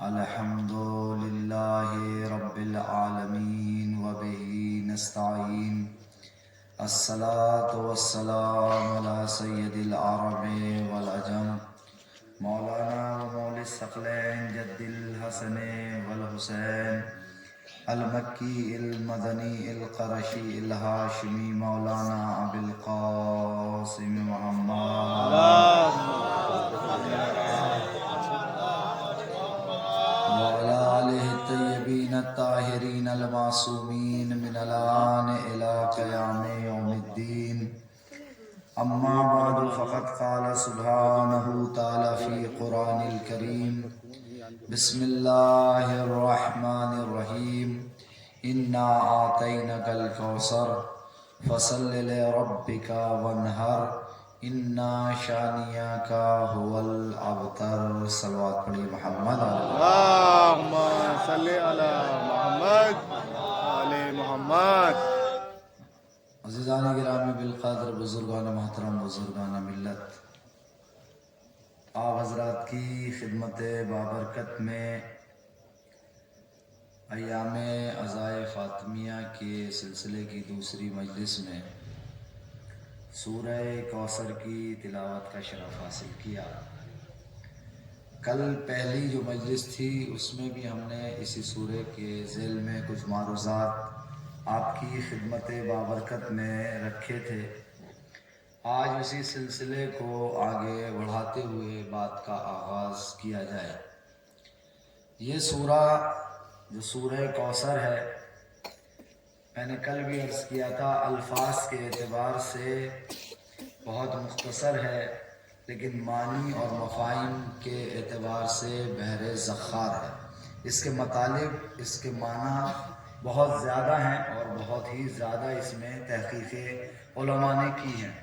الحمد للہ رب العالمین وبہ نستعین الصلاۃ والسلام علی سید العرب والعجم مولانا و مولی الثقلین جد الحسن والحسین المکی المدنی القرشی الہاشمی مولانا ابی القاسم محمد وعلى آلہ الطیبین الطاہرین المعصومین من الآن إلى قیام یوم الدین اما بعد فقد قال سبحانہ تعالی فی قرآن الکریم بسم اللہ الرحمن الرحیم انا آتینک الکوثر فصل لربک وانحر انا شانیک هو الابتر. صلوات پڑھی محمد اللہم صلی علی محمد علی محمد. عزیزان گرامی بالقدر، بزرگان محترم، بزرگان ملت، آپ حضرات کی خدمت بابرکت میں ایام عزائے فاطمیہ کے سلسلے کی دوسری مجلس میں سورہ کوثر کی تلاوت کا شرف حاصل کیا. کل پہلی جو مجلس تھی اس میں بھی ہم نے اسی سورہ کے ذیل میں کچھ معروضات آپ کی خدمت بابرکت میں رکھے تھے. آج اسی سلسلے کو آگے بڑھاتے ہوئے بات کا آغاز کیا جائے. یہ سورہ جو سورہ کوثر ہے، میں نے کل بھی عرض کیا تھا، الفاظ کے اعتبار سے بہت مختصر ہے، لیکن معنی اور مفاہیم کے اعتبار سے بحر ذخار ہے. اس کے مطالب، اس کے معنی بہت زیادہ ہیں اور بہت ہی زیادہ اس میں تحقیق علماء نے کی ہیں.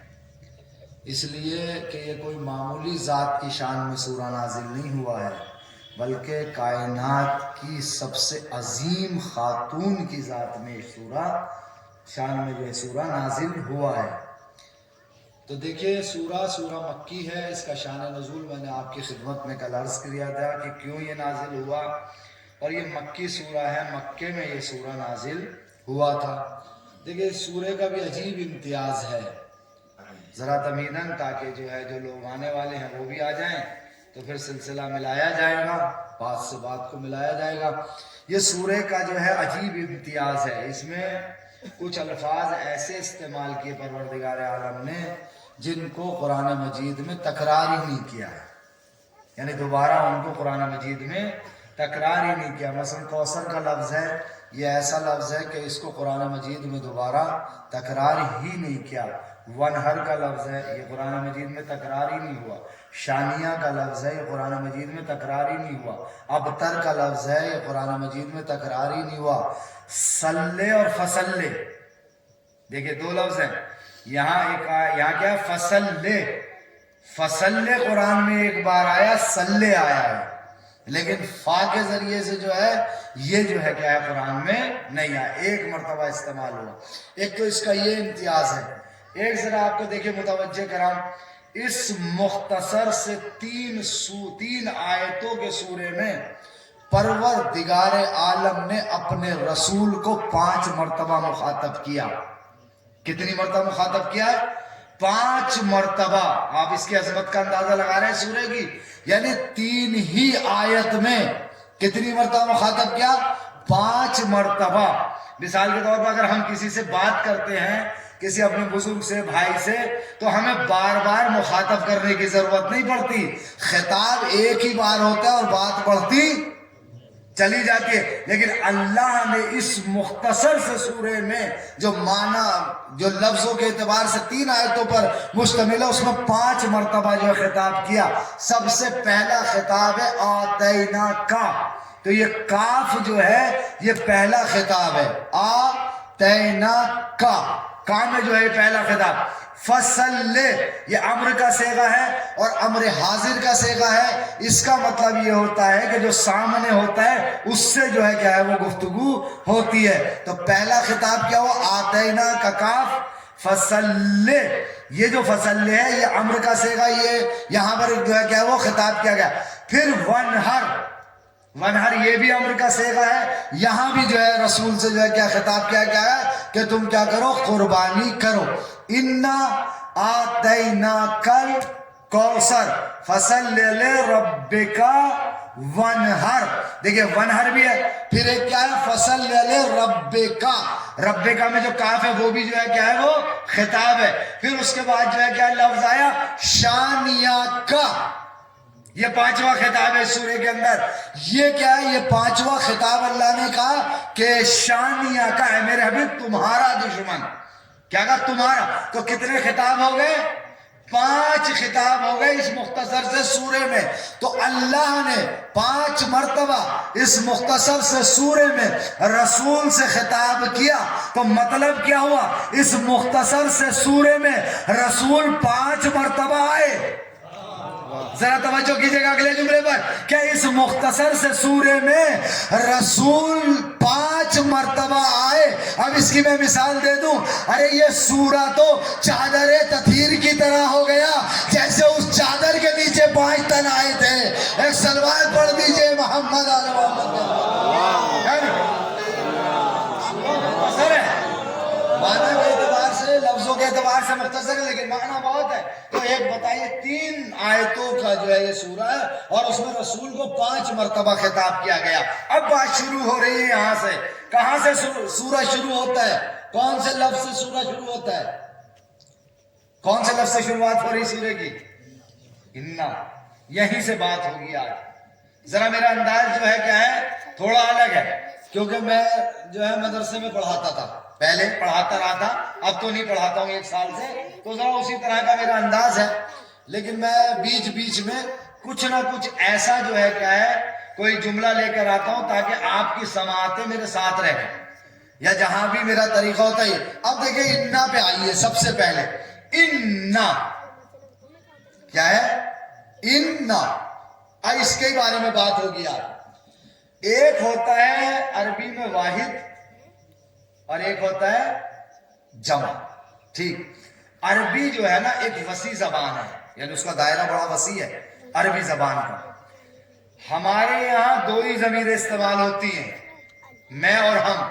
اس لیے کہ یہ کوئی معمولی ذات کی شان میں سورہ نازل نہیں ہوا ہے، بلکہ کائنات کی سب سے عظیم خاتون کی ذات میں سورہ شان میں جو سورہ نازل ہوا ہے. تو دیکھیے سورہ مکی ہے. اس کا شان نزول میں نے آپ کی خدمت میں کل عرض کیا تھا کہ کیوں یہ نازل ہوا، اور یہ مکی سورہ ہے، مکے میں یہ سورہ نازل ہوا تھا. دیکھیے سورہ کا بھی عجیب امتیاز ہے، ذرا تمہیداً، تاکہ جو ہے جو لوگ آنے والے ہیں وہ بھی آ جائیں تو پھر سلسلہ ملایا جائے گا، بات سے بات کو ملایا جائے گا. یہ سورہ کا جو ہے عجیب امتیاز ہے، اس میں کچھ الفاظ ایسے استعمال کیے پروردگار عالم نے جن کو قرآن مجید میں تکرار ہی نہیں کیا ہے، یعنی دوبارہ ان کو قرآن مجید میں تکرار ہی نہیں کیا. مثلا کوثر کا لفظ ہے، یہ ایسا لفظ ہے کہ اس کو قرآن مجید میں دوبارہ تکرار ہی نہیں کیا. ونہر کا لفظ ہے، یہ قرآن مجید میں تکرار ہی نہیں ہوا. شانیہ کا لفظ ہے، یہ قرآن مجید میں تکرار ہی نہیں ہوا. ابتر کا لفظ ہے، یہ قرآن مجید میں تکرار ہی نہیں ہوا. سلے اور فصلے، دیکھیں دو لفظ ہیں. یہاں کیا ہے؟ فصلے قرآن میں ایک بار آیا، سلے آیا ہے، لیکن فا کے ذریعے سے جو ہے یہ جو ہے کیا ہے قرآن میں نہیں آیا، ایک مرتبہ استعمال ہوا. ایک تو اس کا یہ امتیاز ہے. ایک ذرا آپ کو دیکھیں متوجہ کرام، اس مختصر سے تین آیتوں کے سورے میں پروردگار عالم نے اپنے رسول کو 5 مرتبہ مخاطب کیا. کتنی مرتبہ مخاطب کیا ہے؟ 5 مرتبہ. آپ اس کی عظمت کا اندازہ لگا رہے ہیں سورہ کی، یعنی 3 ہی آیت میں کتنی مرتبہ مخاطب کیا؟ 5 مرتبہ. مثال کے طور پر اگر ہم کسی سے بات کرتے ہیں، کسی اپنے بزرگ سے، بھائی سے، تو ہمیں بار بار مخاطب کرنے کی ضرورت نہیں پڑتی. خطاب ایک ہی بار ہوتا ہے اور بات بڑھتی چلی جاتی ہے. لیکن اللہ نے اس مختصر سے سورے میں جو معنی، جو لفظوں کے اعتبار سے 3 آیتوں پر مشتمل ہے، اس میں 5 مرتبہ جو خطاب کیا. سب سے پہلا خطاب ہے آتینا کا، تو یہ کاف جو ہے یہ پہلا خطاب ہے. آتینا کا میں جو ہے پہلا خطاب. فصل، یہ امر کا صیغہ ہے اور امر حاضر کا صیغہ ہے. اس کا مطلب یہ ہوتا ہے کہ جو سامنے ہوتا ہے اس سے جو ہے کیا ہے وہ گفتگو ہوتی ہے. تو پہلا خطاب کیا ہوا؟ آتینا کا کاف فصل. یہ جو فصل ہے یہ امر کا صیغہ، یہ یہاں پر جو ہے کیا وہ خطاب کیا گیا. پھر ونہر، ونہر یہ بھی امر کا صیغہ ہے. یہاں بھی جو ہے رسول سے جو ہے کیا خطاب کیا گیا ہے کہ تم کیا کرو, قربانی کرو. انا آتیناکل کوثر فصل لربک ونہر. دیکھیں ونہر بھی ہے, پھر ایک کیا ہے فصل لربک. ربک میں جو کاف ہے وہ بھی جو ہے کیا ہے, وہ خطاب ہے. پھر اس کے بعد جو ہے کیا لفظ آیا شانیہ کا. یہ پانچواں خطاب ہے سورہ کے اندر. یہ کیا ہے, یہ پانچواں خطاب اللہ نے کہا کہ شانیہ کا ہے میرے حبیب تمہارا دشمن. کیا کہا تمہارا. تو کتنے خطاب ہو گئے, 5 خطاب ہو گئے اس مختصر سے سورے میں. تو اللہ نے 5 مرتبہ اس مختصر سے سورے میں رسول سے خطاب کیا. تو مطلب کیا ہوا, اس مختصر سے سورے میں رسول 5 مرتبہ آئے. ذرا توجہ کیجئے گا اگلے جملے پر کہ اس مختصر سے سورے میں رسول 5 مرتبہ آئے. اب اس کی میں مثال دے دوں. ارے یہ سورہ تو چادر تطہیر کی طرح ہو گیا, جیسے اس چادر کے نیچے 5 تن آئے تھے. ایک سلوات پڑھ دیجئے محمد آل محمد. مختصر ہے, معنی کے اعتبار سے, لفظوں کے اعتبار سے مختصر ہے, لیکن معنی بہت ہے. تو ایک بتائیے 3 آیتوں کا جو ہے یہ سورہ ہے, اور اس میں رسول کو 5 مرتبہ خطاب کیا گیا. اب بات شروع ہو رہی ہے یہاں سے. کہاں سے سورہ شروع ہوتا ہے, کون سے لفظ سے سورہ شروع ہوتا ہے, کون سے لفظ سے شروعات ہو رہی سورہ کی, انا. یہیں سے بات ہوگی آج. ذرا میرا انداز جو ہے کیا ہے, تھوڑا الگ ہے, کیونکہ میں جو ہے مدرسے میں پڑھاتا تھا, پہلے پڑھاتا رہا تھا, اب تو نہیں پڑھاتا ہوں 1 سال سے, تو ذرا اسی طرح کا میرا انداز ہے. لیکن میں بیچ بیچ میں کچھ نہ کچھ ایسا جو ہے کیا ہے, کوئی جملہ لے کر آتا ہوں تاکہ آپ کی سماعتیں میرے ساتھ رہیں, یا جہاں بھی میرا طریقہ ہوتا ہے. اب دیکھیں انا پہ آئیے. سب سے پہلے انا کیا ہے, انا. اب اس کے بارے میں بات ہوگی آج. ایک ہوتا ہے عربی میں واحد, اور ایک ہوتا ہے جمع. ٹھیک, عربی جو ہے نا ایک وسیع زبان ہے, یعنی اس کا دائرہ بڑا وسیع ہے عربی زبان کا. ہمارے یہاں 2 ہی ضمیریں استعمال ہوتی ہیں, میں اور ہم.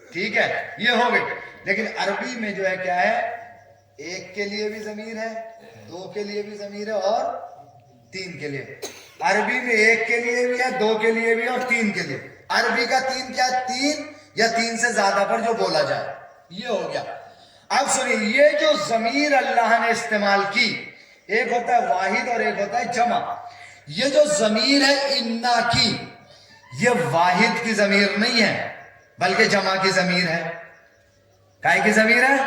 ٹھیک ہے, یہ ہو گئی. لیکن عربی میں جو ہے کیا ہے, 1 کے لیے بھی ضمیر ہے, 2 کے لیے بھی ضمیر ہے, اور 3 کے لیے. عربی میں 1 کے لیے بھی ہے, 2 کے لیے بھی, اور 3 کے لیے. عربی کا 3 کیا, 3 یا 3 سے زیادہ پر جو بولا جائے, یہ ہو گیا. اب سنیے, یہ جو ضمیر اللہ نے استعمال کی, ایک ہوتا ہے واحد اور ایک ہوتا ہے جمع. یہ جو ضمیر ہے انا کی, یہ واحد کی ضمیر نہیں ہے بلکہ جمع کی ضمیر ہے. کائے کی ضمیر ہے,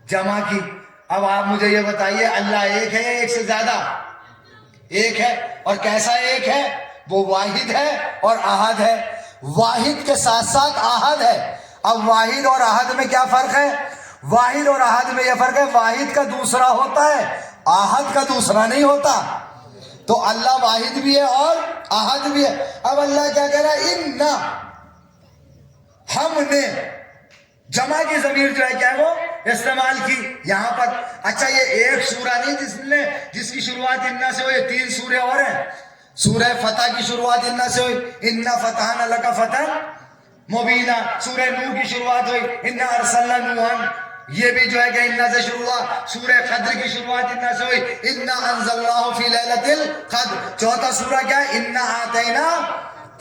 جمع کی. اب آپ مجھے یہ بتائیے, اللہ ایک ہے یا ایک سے زیادہ, ایک ہے. اور کیسا ایک ہے, وہ واحد ہے اور احد ہے. واحد کے ساتھ ساتھ احد ہے. اب واحد اور احد میں کیا فرق ہے, واحد اور احد میں یہ فرق ہے, واحد کا دوسرا ہوتا ہے, احد کا دوسرا نہیں ہوتا. تو اللہ واحد بھی ہے اور احد بھی ہے. اب اللہ کیا کہہ رہا ہے, انا, ہم نے جمع کی ضمیر جو ہے کیا ہے وہ استعمال کی یہاں پر. اچھا, یہ ایک سورہ نہیں جس کی شروعات انا سے ہوئی, 3 سورے اور ہیں. سورہ فتح کی شروعات انا سے ہوئی, انا فتحنا لک فتحا مبینا. سورہ نوح کی شروعات ہوئی, انا ارسلنا نوحا, یہ بھی جو ہے کہ انا سے شروع ہوا. سورہ قدر کی شروعات انا سے ہوئی, انا انزلناہ فی لیلۃ القدر. چوتھا سورہ کیا ہے, انا آتینا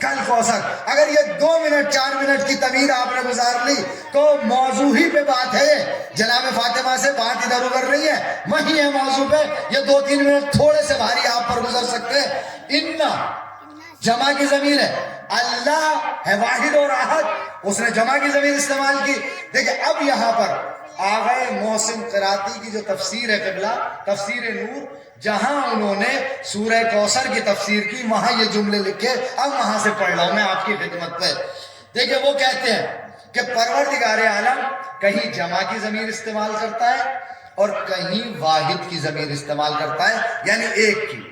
کل کوثر. اگر یہ 2 منٹ 4 منٹ کی طویل آپ نے گزار لی تو موضوع ہی پہ بات ہے. جناب فاطمہ سے بات ادھر ادھر نہیں ہے, وہی ہے موضوع پہ. یہ 2-3 منٹ تھوڑے سے بھاری آپ پر گزر سکتے ہیں. انا جمع کی ضمیر ہے, اللہ ہے واحد اور احد, اس نے جمع کی ضمیر استعمال کی. دیکھیں اب یہاں پر آغا محسن قراتی کی جو تفسیر ہے قبلہ, تفسیر نور, جہاں انہوں نے سورہ کوثر کی تفسیر کی, وہاں یہ جملے لکھے. اب وہاں سے پڑھ رہا ہوں میں آپ کی خدمت پہ. دیکھیں وہ کہتے ہیں کہ پروردگار عالم کہیں جمع کی ضمیر استعمال کرتا ہے اور کہیں واحد کی ضمیر استعمال کرتا ہے, یعنی ایک کی.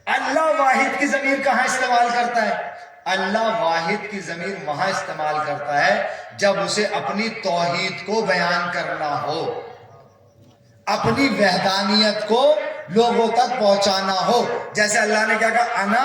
اللہ واحد کی ضمیر کہاں استعمال کرتا ہے, اللہ واحد کی ضمیر وہاں استعمال کرتا ہے جب اسے اپنی توحید کو بیان کرنا ہو, اپنی وحدانیت کو لوگوں تک پہنچانا ہو. جیسے اللہ نے کیا کہا, انا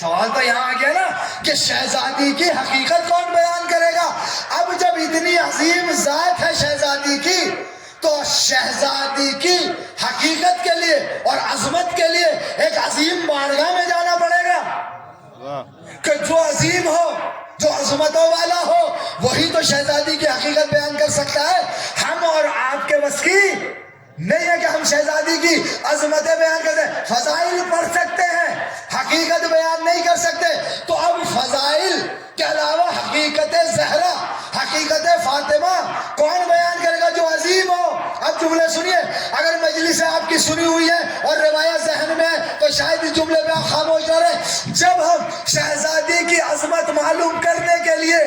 سوال تو یہاں آ گیا نا کہ شہزادی کی حقیقت کون بیان کرے گا؟ اب جب اتنی عظیم ذات ہے شہزادی کی تو شہزادی کی حقیقت کے لیے اور عظمت کے لیے ایک عظیم بارگاہ میں جانا پڑے گا کہ جو عظیم ہو، جو عظمتوں والا ہو، وہی تو شہزادی کی حقیقت بیان کر سکتا ہے۔ ہم اور آپ کے بس کی نہیں ہے کہ ہم شہزادی کی عظمتیں بیان کر دیں، فضائل پڑھ سکتے ہیں، حقیقت بیان نہیں کر سکتے۔ تو اب فضائل کے علاوہ حقیقت زہرا، حقیقت فاطمہ کون بیان کرے گا جو عظیم ہو؟ اب جملے سنیے، اگر مجلس آپ کی سنی ہوئی ہے اور روایت ذہن میں ہے تو شاید اس جملے پہ آپ خاموش نہ رہیں۔ جب ہم شہزادی کی عظمت معلوم کرنے کے لیے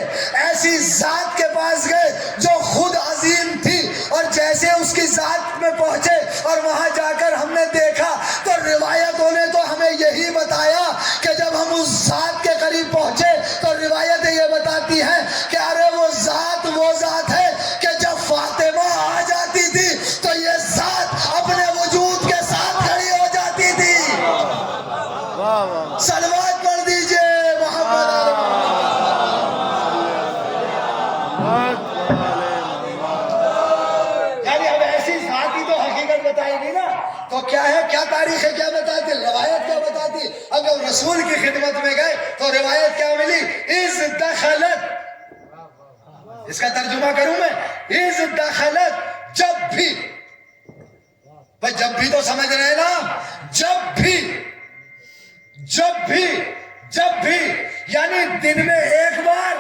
ایسی ذات کے پاس گئے جو خود عظیم تھی، اور جیسے اس کی ذات میں پہنچے اور وہاں جا کر ہم نے دیکھا تو روایتوں نے تو ہمیں یہی بتایا کہ جب ہم اس ذات کے قریب پہنچے تو روایتیں یہ بتاتی ہیں کہ ارے وہ ذات ہے کہ جب فاطمہ آ جاتی تھی تو یہ ذات اپنے وجود کے ساتھ کھڑی ہو جاتی تھی۔ صلوات پڑھ دیجئے محمد علیہ تو کیا ہے، کیا تاریخ ہے، کیا بتاتی، روایت کیا بتاتی؟ اب جب رسول کی خدمت میں گئے تو روایت کیا ملی؟ اذ دخلت، اس کا ترجمہ کروں میں، اذ دخلت، جب بھی، بھئی جب بھی تو سمجھ رہے نا، جب بھی یعنی دن میں 1 بار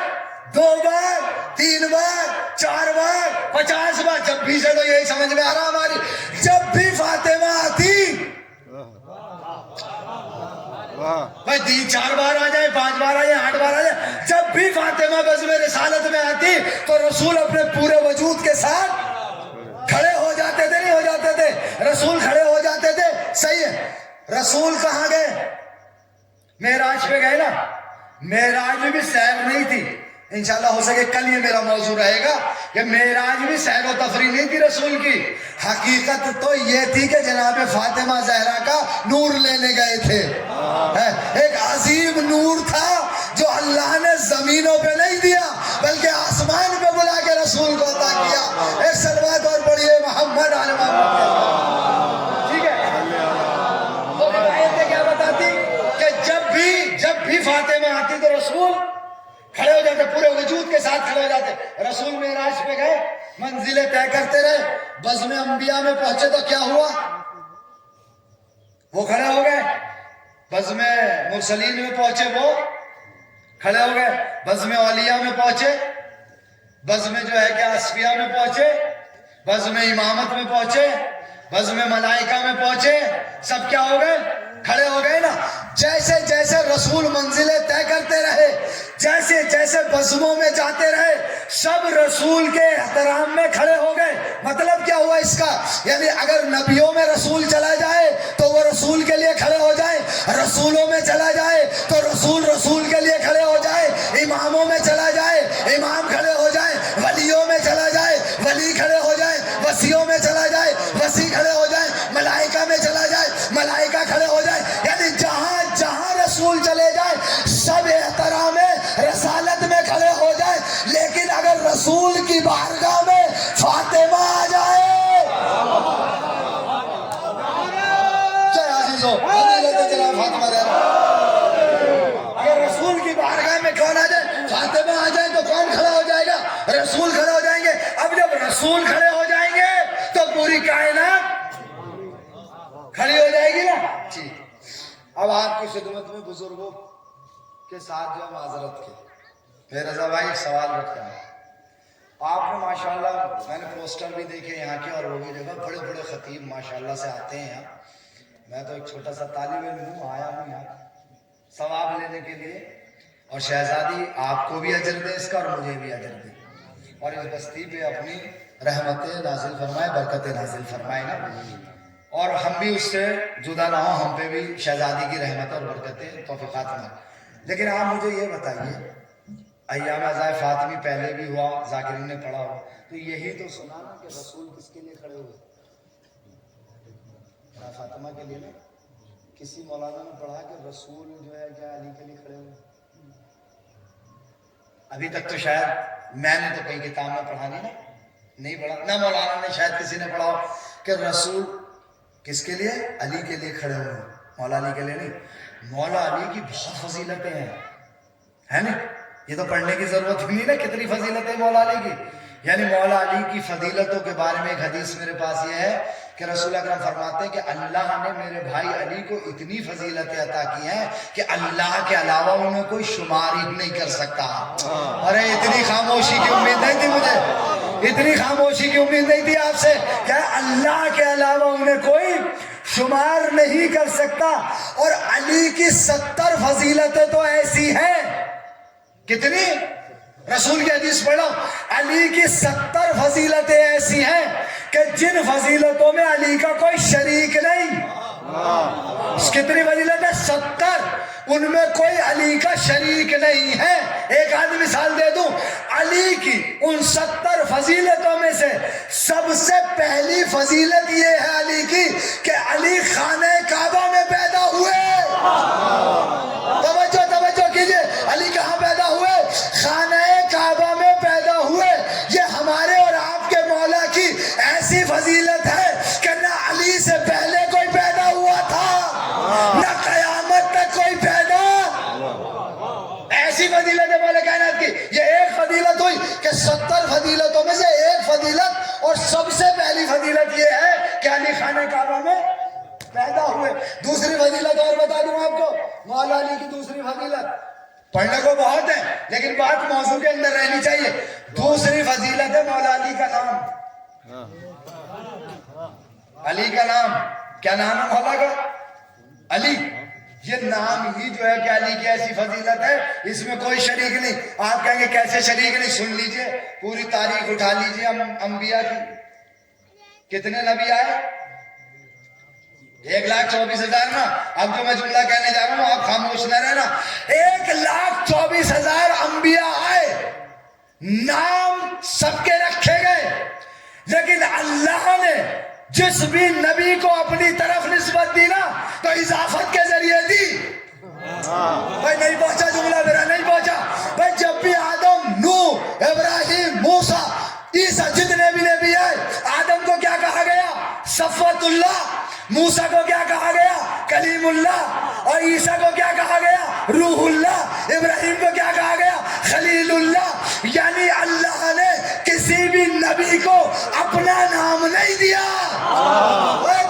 2 بار 3 بار 4 بار 50 بار، جب بھی سے تو یہی سمجھ میں آ رہا ہماری، جب بھی فاطمہ آتی، بھائی 4 بار آ جائے 5 بار آ جائے 8 بار آ جائے، جب بھی فاطمہ بزم رسالت میں آتی تو رسول اپنے پورے وجود کے ساتھ کھڑے ہو جاتے تھے، نہیں ہو جاتے تھے؟ رسول کھڑے ہو جاتے تھے، صحیح ہے۔ رسول کہاں گئے؟ معراج پہ گئے نا، معراج میں بھی سیر نہیں تھی، انشاءاللہ ہو سکے کل یہ میرا موضوع رہے گا کہ معراج بھی سیر و تفریح نہیں تھی رسول کی، حقیقت تو یہ تھی کہ جناب فاطمہ زہرا کا نور لینے گئے تھے۔ ایک عظیم نور تھا جو اللہ نے زمینوں پہ نہیں دیا بلکہ آسمان پہ بلا کے رسول کو عطا کیا۔ ایک صلوات اور پڑھیے محمد علی محمد، ٹھیک ہے؟ تو روایتیں کیا بتاتی کہ جب بھی فاطمہ آتی تو رسول کھڑے ہو جاتے، پورے وجود کے ساتھ کھڑے ہو جاتے۔ رسول معراج پہ گئے، منزلیں طے کرتے رہے، بزم انبیاء میں پہنچے تو کیا ہوا؟ وہ کھڑے ہو گئے۔ بزم مرسلین میں پہنچے، وہ کھڑے ہو گئے۔ بزم اولیاء میں پہنچے، بزم جو ہے کہ اصفیاء میں پہنچے، بزم امامت میں پہنچے، بزم ملائکہ میں پہنچے، سب کیا ہو گئے؟ کھڑے ہو گئے نا۔ جیسے جیسے رسول منزلیں طے کرتے رہے، جیسے جیسے بزموں میں جاتے رہے، سب رسول کے احترام میں کھڑے ہو گئے۔ مطلب کیا ہوا اس کا؟ یعنی اگر نبیوں میں رسول چلا جائے تو وہ رسول کے لیے کھڑے ہو جائیں، رسولوں میں چلا جائے تو رسول کے لیے کھڑے ہو جائے، اماموں میں چلا جائے امام کھڑے ہو جائیں، ولیوں میں چلا جائے ولی کھڑے ہو جائیں، وسیعوں میں چلا جائے وسیع کھڑے ہو جائیں، ملائکہ میں چلا جائے ملائکہ کھڑے ہو جائیں، یعنی جہاں جہاں رسول چلے جائیں سب احترام رسالت میں کھڑے ہو جائیں۔ لیکن اگر رسول کی بارگاہ میں فاطمہ آ جائے، اگر رسول کی بارگاہ میں کون آ جائے، فاطمہ آ جائے تو کون کھڑا ہو جائے گا؟ رسول کھڑے ہو جائیں گے۔ اب جب رسول کھڑے ہو جائیں گے تو پوری کائنات کھڑی ہو جائے گی نا۔ ٹھیک، اب آپ کی خدمت میں بزرگوں کے ساتھ جو معذرت کی، پھر رضا بھائی سوال رکھتا ہے۔ آپ نے ماشاءاللہ، میں نے پوسٹر بھی دیکھے یہاں کے اور وہ بھی جگہ بڑے بڑے خطیب ماشاءاللہ سے آتے ہیں یہاں۔ میں تو ایک چھوٹا سا طالب علم ہوں، آیا ہوں یہاں ثواب لینے کے لیے، اور شہزادی آپ کو بھی اجر دے اس کا اور مجھے بھی اجر دے، اور اس بستی پہ اپنی رحمتیں نازل فرمائے، برکتیں نازل فرمائے نا، اور ہم بھی اس سے جدا نہ ہوں، ہم پہ بھی شہزادی کی رحمت اور برکتیں توفیقات میں۔ لیکن آپ مجھے یہ بتائیے، ایام عزائے فاطمی پہلے بھی ہوا، ذاکرین نے پڑھا ہوا، تو یہی تو سنا نا کہ رسول کس کے لیے کھڑے ہوئے؟ فاطمہ کے لیے نا، کسی مولانا نے پڑھا کہ رسول جو ہے کیا علی کے لیے کھڑے ہوئے؟ ابھی تک تو شاید میں نے تو کئی کتاب میں پڑھا نہیں پڑھا، نہ مولانا نے شاید کسی نے پڑھا ہو کہ رسول کس کے لیے؟ علی کے لیے کھڑے ہوئے، مولا علی کے لیے نہیں۔ مولا علی کی بہت فضیلتیں ہیں، ہے نا؟ یہ تو پڑھنے کی ضرورت ہی نہیں نا کتنی فضیلتیں مولا علی کی۔ یعنی مولا علی کی فضیلتوں کے بارے میں ایک حدیث میرے پاس یہ ہے کہ رسول اکرم فرماتے ہیں کہ اللہ نے میرے بھائی علی کو اتنی فضیلتیں عطا کی ہیں کہ اللہ کے علاوہ انہیں کوئی شمار ہی نہیں کر سکتا۔ ارے اتنی خاموشی کی امید نہیں تھی مجھے، اتنی خاموشی کی امید نہیں تھی آپ سے کہ اللہ کے علاوہ انہیں کوئی شمار نہیں کر سکتا۔ اور علی کی 70 فضیلتیں تو ایسی ہیں، کتنی؟ رسول کی حدیث پڑھو، علی کی 70 فضیلتیں ایسی ہیں کہ جن فضیلتوں میں علی کا کوئی شریک نہیں۔ کتنی فضیلت ہے؟ 70، ان میں کوئی علی کا شریک نہیں ہے۔ ایک آدھ مثال دے دوں، علی کی ان 70 فضیلتوں میں سے سب سے پہلی فضیلت یہ ہے علی کی کہ علی خانہ کعبہ میں پیدا ہوئے۔ توجہ کیجئے، علی کہاں پیدا ہوئے؟ خانہ کعبہ میں پیدا ہوئے۔ یہ ہمارے اور آپ کے مولا کی ایسی فضیلت ہے کہ نہ علی سے پہلے کوئی پیدا ہوا تھا، نہ قیامت تک کوئی پیدا۔ ایسی فضیلت ہے مولا کائنات کی۔ یہ ایک فضیلت ہوئی کہ 70 فضیلتوں میں سے ایک فضیلت، اور سب سے پہلی فضیلت یہ ہے کہ علی خانہ کعبہ میں پیدا ہوئے۔ دوسری فضیلت اور بتا دوں آپ کو، مولا علی کی دوسری فضیلت، پڑھنے کو بہت ہے لیکن بات موضوع کے اندر رہنی چاہیے۔ دوسری فضیلت ہے مولا علی کا نام۔ علی کا نام، کیا نام ہے مولا کا؟ علی۔ یہ نام ہی جو ہے کہ علی کی ایسی فضیلت ہے، اس میں کوئی شریک نہیں۔ آپ کہیں گے کیسے شریک نہیں؟ سن لیجئے، پوری تاریخ اٹھا لیجئے انبیاء کی۔ کتنے نبی آئے؟ 1,24,000 نا۔ اب جو میں جملہ کہنے جا رہا ہوں آپ خاموش نہ رہنا۔ 1,24,000 انبیاء آئے، نام سب کے رکھے گئے، لیکن اللہ نے جس بھی نبی کو اپنی طرف نسبت دی نا تو اضافت کے ذریعے دی۔ بھائی نہیں پہنچا جملہ میرا، نہیں پہنچا بھائی۔ جب بھی آدم، نوح، ابراہیم، موسیٰ، عیسیٰ، جتنے بھی نبی آئے، آدم کو کیا کہا گیا؟ صفوت اللہ۔ موسیٰ کو کیا کہا گیا؟ کلیم اللہ۔ اور عیسیٰ کو کیا کہا گیا؟ روح اللہ۔ ابراہیم کو کیا کہا گیا؟ خلیل اللہ۔ یعنی اللہ نے کسی بھی نبی کو اپنا نام نہیں دیا۔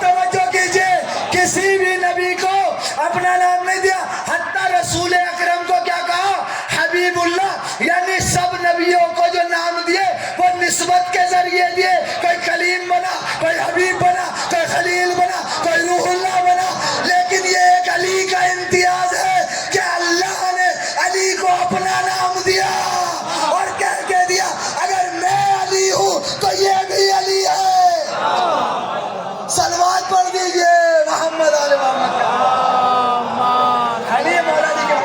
توجہ کیجئے، کسی بھی نبی کو اپنا نام نہیں دیا۔ حتیٰ رسول اکرم کو کیا کہا؟ حبیب اللہ۔ یعنی سب نبیوں کو جو نام دیے وہ نسبت کے ذریعے دیے۔ کوئی کلیم بنا، کوئی حبیب بنا، کوئی خلیل بنا، کوئی روح اللہ بنا، لیکن یہ ایک علی کا امتیاز ہے کہ اللہ نے علی کو اپنا نام دیا اور کہہ کے دیا اگر میں علی ہوں تو یہ بھی علی ہے۔ صلوات پڑھ دیجئے محمد آل محمد۔ علی مولا علی کے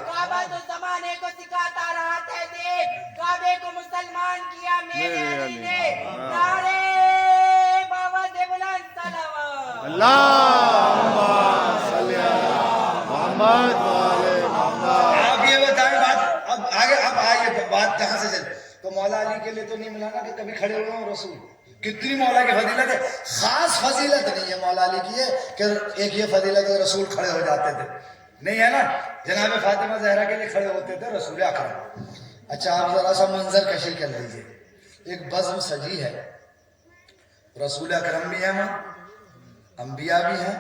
کعبہ تو زمانے کو سکھاتا رہا تہذیب، کعبے کو مسلمان کیا میرے علی نے۔ نعرے بابا سے بلند صلوات۔ اللہم صلی علی محمد وعلی محمد۔ آپ یہ بتائیں بات اب آگے، اب آئیے بات کہاں سے چلے؟ تو مولا علی کے لیے تو نہیں ملا نا کہ کبھی کھڑے ہوئے ہوں رسول۔ کتنی مولا کی فضیلت ہے، خاص فضیلت نہیں ہے مولا علی کی ہے کہ ایک یہ فضیلت ہے رسول کھڑے ہو جاتے تھے، نہیں ہے نا۔ جناب فاطمہ زہرا کے لیے کھڑے ہوتے تھے رسول اکرم۔ اچھا آپ ذرا سا منظر کشی کر لیجیے، ایک بزم سجی ہے، رسول اکرم بھی ہیں، انبیاء بھی ہیں،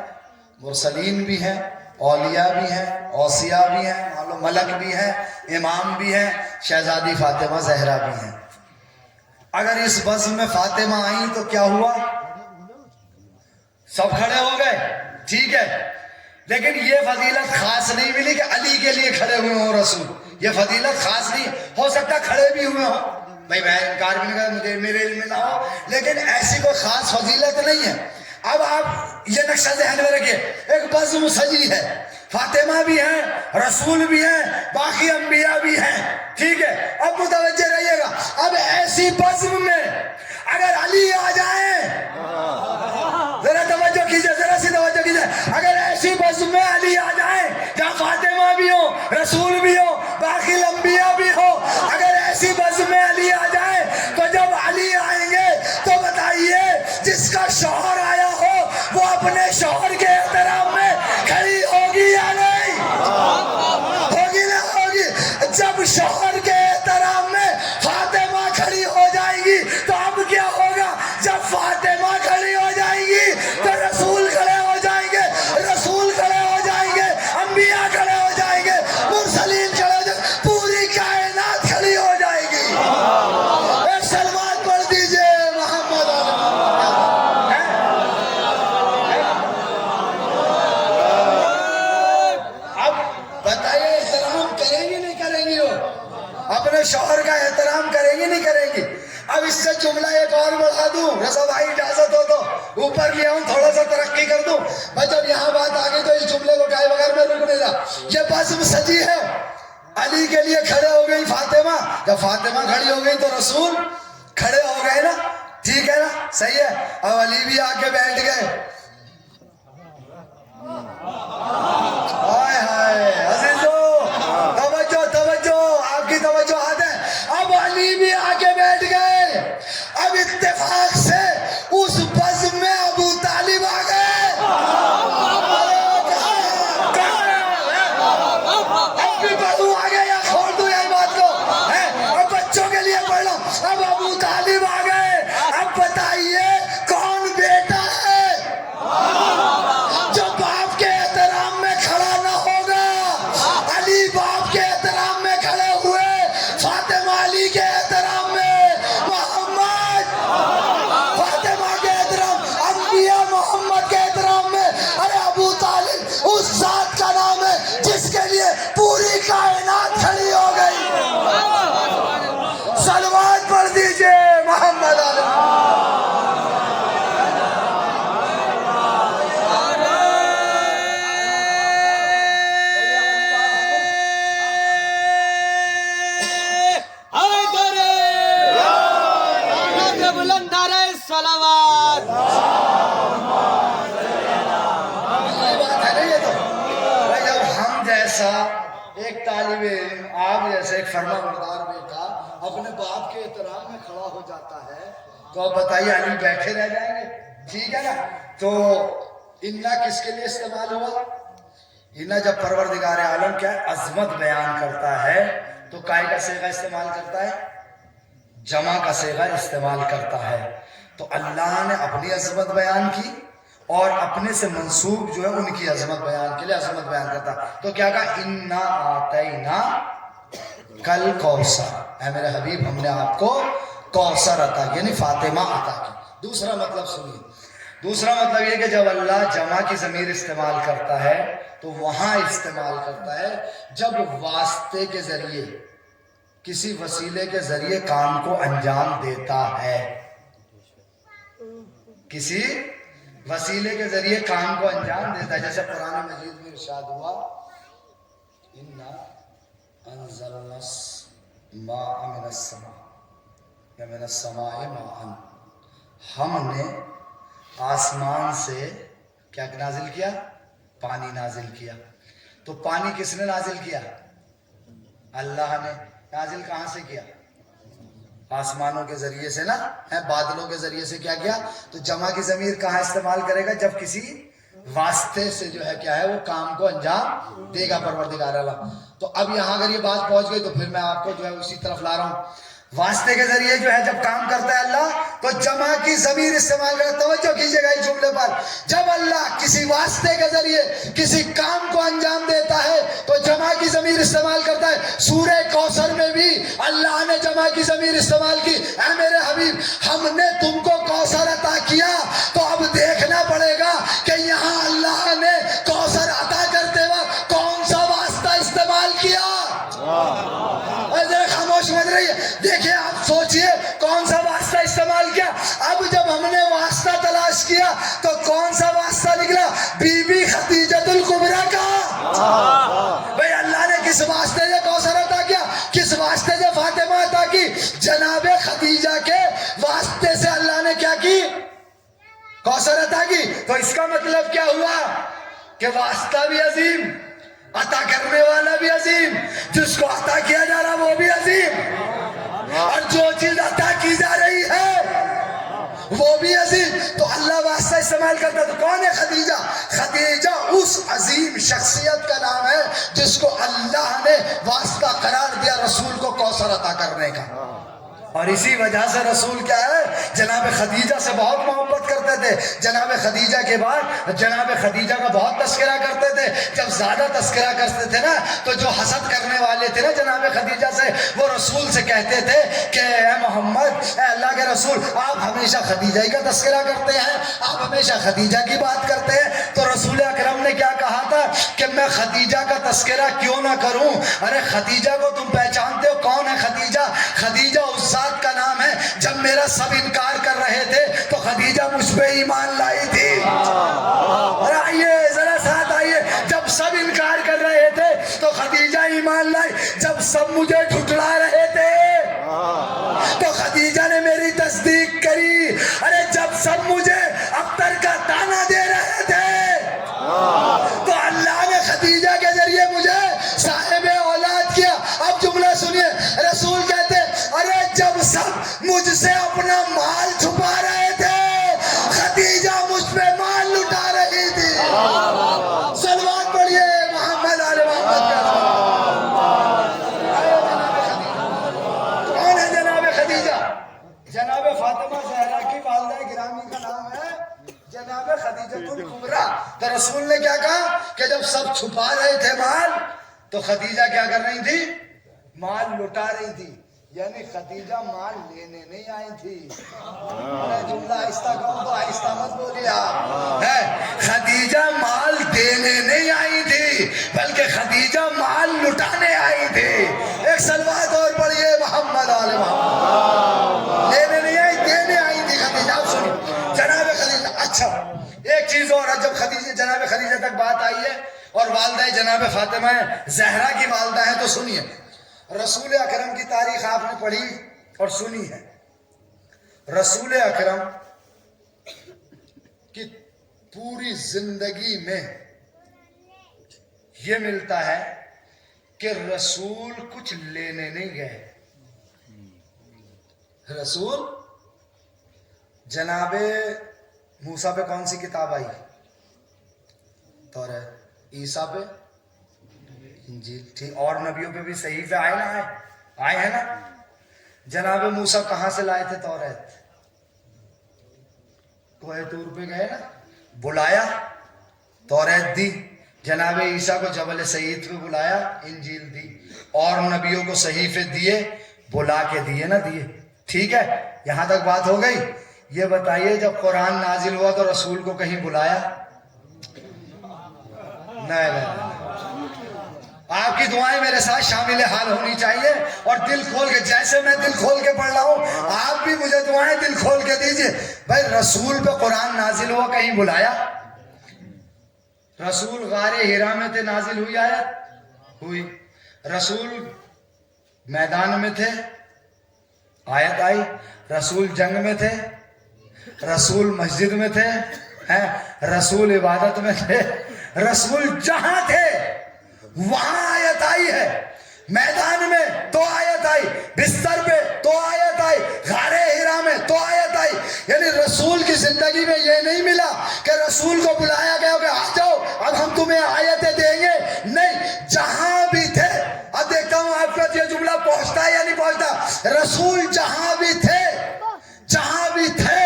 مرسلین بھی ہیں، اولیاء بھی ہیں، اوصیاء بھی ہیں، ملک بھی ہیں، امام بھی ہیں، شہزادی فاطمہ زہرا بھی ہیں۔ اگر اس بزم میں فاطمہ آئیں تو کیا ہوا؟ سب کھڑے ہو گئے، ٹھیک ہے، لیکن یہ فضیلت خاص نہیں ملی کہ علی کے لیے کھڑے ہوئے ہوں رسول۔ یہ فضیلت خاص نہیں، ہو سکتا کھڑے بھی ہوئے ہوں، بھائی میں انکار بھی نہیں کرتا، مجھے میرے علم میں نہ ہو، لیکن ایسی کوئی خاص فضیلت نہیں ہے۔ اب آپ یہ نقشہ ذہن میں رکھیے، ایک بزم سجی ہے، فاطمہ بھی ہیں، رسول بھی ہیں، باقی انبیاء بھی ہیں، ٹھیک ہے؟ اب متوجہ رہیے گا، اب ایسی بزم میں اگر علی آ جائیں، ذرا توجہ کیجئے، ذرا سی توجہ کیجئے، اگر ایسی بزم میں علی آ جائیں جہاں فاطمہ بھی ہو، رسول بھی ہو، باقی انبیاء بھی ہو، اگر ایسی بزم میں علی آ جائیں تو جب علی آئیں گے تو بتائیے جس کا شوہر آیا ہو وہ اپنے شوہر کے احترام میں کھڑی ہوگی یا نہیں؟ ہوگی نہ ہوگی؟ جب شوہر کے احترام میں فاطمہ کھڑی ہو جائے گی تو اب کیا ہوگا؟ جب فاطمہ کھڑی ہو جائے گی تو رسول کھڑے ہو جائیں گے، رسول کھڑے ہو جائیں گے، انبیاء کھڑے ہو جائیں گے، مرسلین کھڑے ہو جائیں گے، پوری کائنات کھڑی ہو جائے گی۔ ایک سلوات پڑھ دیجئے محمد اب بتائیے احترام کریں گی نہیں کریں گی؟ وہ اپنے شوہر کا احترام کریں گی نہیں کریں گی؟ اب اس سے جملہ ایک اور بڑھا دوں، رضا بھائی اجازت ہو تو اوپر لے آؤں، تھوڑا سا ترقی کر دوں میں، جب یہاں بات آ گئی تو اس جملے کو کہے بغیر میں رک نہیں رہا۔ یہ بزم سجی ہے، علی کے لیے کھڑے ہو گئی فاطمہ، جب فاطمہ کھڑی ہو گئی تو رسول کھڑے ہو گئے نا، ٹھیک ہے نا، صحیح ہے؟ اب علی بھی آ کے بیٹھ گئے، ہائے ہائے عزیزو، توجہ توجہ، آپ کی توجہ آتے ہیں، اب علی بھی آ کے بیٹھ گئے، اب اتفاق سے اس بزم میں ابو طالب آ گئے۔ اب بھی پڑھوں آگے یا چھوڑ دوں یہ بات کو؟ اب بچوں کے لیے پڑھ لو، اب ابو طالب آ گئے، اب بتائیے کون بیٹا ہے جو باپ کے احترام میں کھڑا نہ ہوگا؟ علی باپ کے احترام میں کھڑے ہوئے، فاطمہ علی کے احترام میں، محمد فاطمہ کے احترام، انبیاء محمد کے احترام میں۔ ارے ابو طالب اس ذات کا نام ہے جس کے لیے پوری کائنات کھڑی ہو گئی۔ صلوات پڑھ دیجئے محمد علی۔ ایک طالب علم آپ جیسے ایک فرما بردار بیٹا اپنے باپ کے احترام میں کھڑا ہو جاتا ہے تو اب بتائیے علی بیٹھے رہ جائیں گے؟ ٹھیک ہے نا؟ تو انا کس کے لیے استعمال ہوا؟ انا جب پروردگار عالم کیا عظمت بیان کرتا ہے تو کائے کا صیغہ استعمال کرتا ہے، جمع کا صیغہ استعمال کرتا ہے۔ تو اللہ نے اپنی عظمت بیان کی اور اپنے سے منسوب جو ہے ان کی عظمت بیان کے لیے عظمت بیان کرتا، تو کیا کہا؟ انا آتینا کل کوثر، اے میرے حبیب ہم نے آپ کو کوثر عطا کی، یعنی فاطمہ عطا کی۔ دوسرا مطلب سنیے، دوسرا مطلب یہ کہ جب اللہ جمع کی ضمیر استعمال کرتا ہے تو وہاں استعمال کرتا ہے جب واسطے کے ذریعے کسی وسیلے کے ذریعے کام کو انجام دیتا ہے، کسی وسیلے کے ذریعے کام کو انجام دیتا ہے، جیسے قرآن مجید میں ارشاد ہوا اِنَّا أَنزَلْنَا الْمَاءَ مِنَ السَّمَاءِ یا مِنَ السَّمَاءِ مَاءً، ہم نے آسمان سے کیا نازل کیا؟ پانی نازل کیا۔ تو پانی کس نے نازل کیا؟ اللہ نے۔ نازل کہاں سے کیا؟ آسمانوں کے ذریعے سے نا، بادلوں کے ذریعے سے کیا کیا؟ تو جمع کی ضمیر کہاں استعمال کرے گا؟ جب کسی واسطے سے جو ہے کیا ہے وہ کام کو انجام دے گا پروردگار اللہ۔ تو اب یہاں اگر یہ بات پہنچ گئی تو پھر میں آپ کو جو ہے اسی طرف لا رہا ہوں، واسطے کے ذریعے جو ہے جب کام کرتا ہے اللہ تو جمع کی ضمیر استعمال کرتا ہے۔ توجہ کیجئے گا اس جملے پر، جب اللہ کسی واسطے کے ذریعے کسی کام کو انجام دیتا ہے تو جمع کی ضمیر استعمال کرتا ہے۔ سورہ کوثر میں بھی اللہ نے جمع کی ضمیر استعمال کی، اے میرے حبیب ہم نے تم کو کوثر عطا کیا، تو اب دیکھنا پڑے گا کہ یہاں اللہ نے کوثر عطا کرتے وقت کون سا واسطہ استعمال کیا۔ خاموش مت رہیے، دیکھیں آپ سوچئے کون سا واسطہ استعمال کیا۔ اب جب ہم نے واسطہ تلاش پیش کیا تو کون سا واسطہ نکلا؟ بی بی خدیجۃ الکبریٰ کا. بھئی اللہ نے کس واسطے سے کوثر عطا کیا؟ کس واسطے سے فاطمہ عطا کی؟ جناب خدیجہ کے واسطے سے اللہ نے کیا کی؟ کوثر عطا کی. تو اس کا مطلب کیا ہوا کہ واسطہ بھی عظیم، عطا کرنے والا بھی عظیم، جس کو عطا کیا جا رہا وہ بھی عظیم، اور جو چیز عطا کی جا رہی ہے وہ بھی عظیم. تو اللہ واسطہ استعمال کرتا. تو کون ہے خدیجہ؟ خدیجہ اس عظیم شخصیت کا نام ہے جس کو اللہ نے واسطہ قرار دیا رسول کو کوثر عطا کرنے کا. اور اسی وجہ سے رسول کیا ہے، جناب خدیجہ سے بہت محبت کرتے تھے. جناب خدیجہ کے بعد جناب خدیجہ کا بہت تذکرہ کرتے تھے. جب زیادہ تذکرہ کرتے تھے نا تو جو حسد کرنے والے تھے نا جناب خدیجہ سے، وہ رسول سے کہتے تھے کہ اے محمد، اے اللہ کے رسول، آپ ہمیشہ خدیجہ ہی کا تذکرہ کرتے ہیں، آپ ہمیشہ خدیجہ کی بات کرتے ہیں. تو رسول اکرم نے کیا کہا تھا کہ میں خدیجہ کا تذکرہ کیوں نہ کروں؟ ارے خدیجہ کو تم پہچانتے ہو کون ہے خدیجہ؟ خدیجہ اس ذات کا نام ہے جب میرا سب انکار کر رہے تھے تو خدیجہ مجھ پہ ایمان لائی تھی. اور آئیے ذرا ساتھ آئیے، جب سب انکار کر رہے تھے تو خدیجہ ایمان لائی. جب سب مجھے جھٹلا رہے تھے تو خدیجہ نے میری تصدیق کری. ارے جب سب مجھے ابتر کا تانا دے رہے تھے تو اللہ نے خدیجہ کے ذریعے مجھے صاحب اولاد کیا. اب جملہ سنیے، رسول کہتے ارے جب سب مجھ سے اپنا مال چھپا رہے تھے خدیجہ مجھ پہ مال لٹا رہی تھی. صلوات پڑھیے محمد آل محمد کا. کون ہے جناب خدیجہ؟ جناب فاطمہ زہرا کی والدہ گرامی کا نام ہے جناب خدیجۃ الکبریٰ. تو رسول نے کیا کہا کہ جب سب چھپا رہے تھے مال تو خدیجہ کیا کر رہی تھی؟ مال لٹا رہی تھی. یعنی خدیجہ مال لینے نہیں آئی تھی. جملہ آہستہ کہوں تو آہستہ مت بولیا. خدیجہ مال دینے نہیں آئی تھی بلکہ خدیجہ مال لٹانے آئی تھی. ایک صلوات اور پڑھیے محمد آل محمد. لینے نہیں آئی، دینے آئی تھی خدیجہ. آپ سنو جناب خدیجہ. اچھا ایک چیز اور، جب خدیجہ جناب خدیجہ تک بات آئی ہے اور والدہ جناب فاطمہ زہرا کی والدہ ہے تو سنیے، رسول اکرم کی تاریخ آپ نے پڑھی اور سنی ہے. رسول اکرم کی پوری زندگی میں یہ ملتا ہے کہ رسول کچھ لینے نہیں گئے. رسول جناب موسیٰ پہ کون سی کتاب آئی؟ توریت. عیسیٰ پہ انجیل. ٹھیک، اور نبیوں پہ بھی صحیفے آئے نا، آئے ہیں نا. جناب موسیٰ کہاں سے لائے تھے توریت؟ کوہ طور پہ گئے نا، بلایا، توریت دی. جناب عیسیٰ کو جبل سعید پہ بلایا، انجیل دی. اور نبیوں کو صحیفے دیے، بلا کے دیے نا دیے. ٹھیک ہے، یہاں تک بات ہو گئی. یہ بتائیے جب قرآن نازل ہوا تو رسول کو کہیں بلایا؟ نہیں. آپ کی دعائیں میرے ساتھ شامل حال ہونی چاہیے اور دل کھول کے، جیسے میں دل کھول کے پڑھ رہا ہوں آپ بھی مجھے دعائیں دل کھول کے دیجئے. بھائی رسول پہ قرآن نازل ہوا، کہیں بلایا؟ رسول غار ہیرا میں تھے، نازل ہوئی آیت؟ ہوئی. رسول میدان میں تھے، آیت آئی. رسول جنگ میں تھے، رسول مسجد میں تھے، رسول عبادت میں تھے. رسول جہاں تھے وہاں آیت آئی ہے. میدان میں تو آیت آئی، بستر پہ تو آیت آئی، غار ہیرا میں تو آیت آئی. یعنی رسول کی زندگی میں یہ نہیں ملا کہ رسول کو بلایا گیا کہ آ جاؤ اب ہم تمہیں آیتیں دیں گے. نہیں، جہاں بھی تھے. اب دیکھتا ہوں آپ کا یہ جملہ پہنچتا ہے یا نہیں پہنچتا. رسول جہاں بھی تھے، جہاں بھی تھے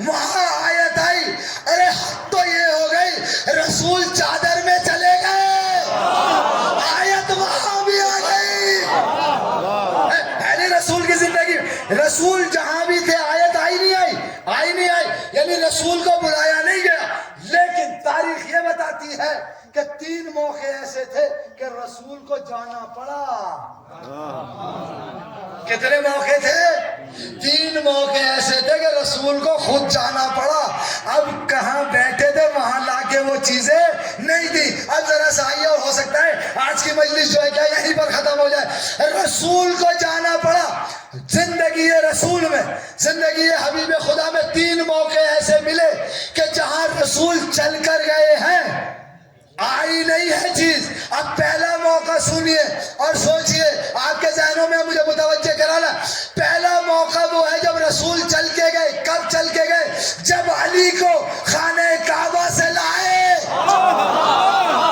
وہاں آیت آئی. ارے حد تو یہ ہو گئی رسول چادر میں چلے گئے، آیت وہاں بھی آ گئی. پہلی رسول کی زندگی رسول جہاں بھی تھے آیت آئی نہیں آئی؟ آئی نہیں آئی. یعنی رسول کو بلایا نہیں گیا. لیکن تاریخ یہ بتاتی ہے کہ 3 موقع ایسے تھے کہ رسول کو جانا پڑا. کتنے موقع تھے؟ 3 موقع ایسے تھے کہ رسول کو خود جانا پڑا. اب کہاں بیٹھے تھے وہاں لا کے وہ چیزیں نہیں تھی. اب ذرا سا آئیے, اور ہو سکتا ہے آج کی مجلس جو ہے کیا یہیں پر ختم ہو جائے. رسول کو جانا پڑا. زندگی رسول میں, زندگی حبیب خدا میں 3 موقع ایسے ملے کہ جہاں رسول چل کر گئے ہیں, آئی نہیں ہے چیز. اب پہلا موقع سنیے اور سوچئے, آپ کے ذہنوں میں مجھے متوجہ کرانا. پہلا موقع وہ ہے جب رسول چل کے گئے. کب چل کے گئے؟ جب علی کو خانہ کعبہ سے لائے.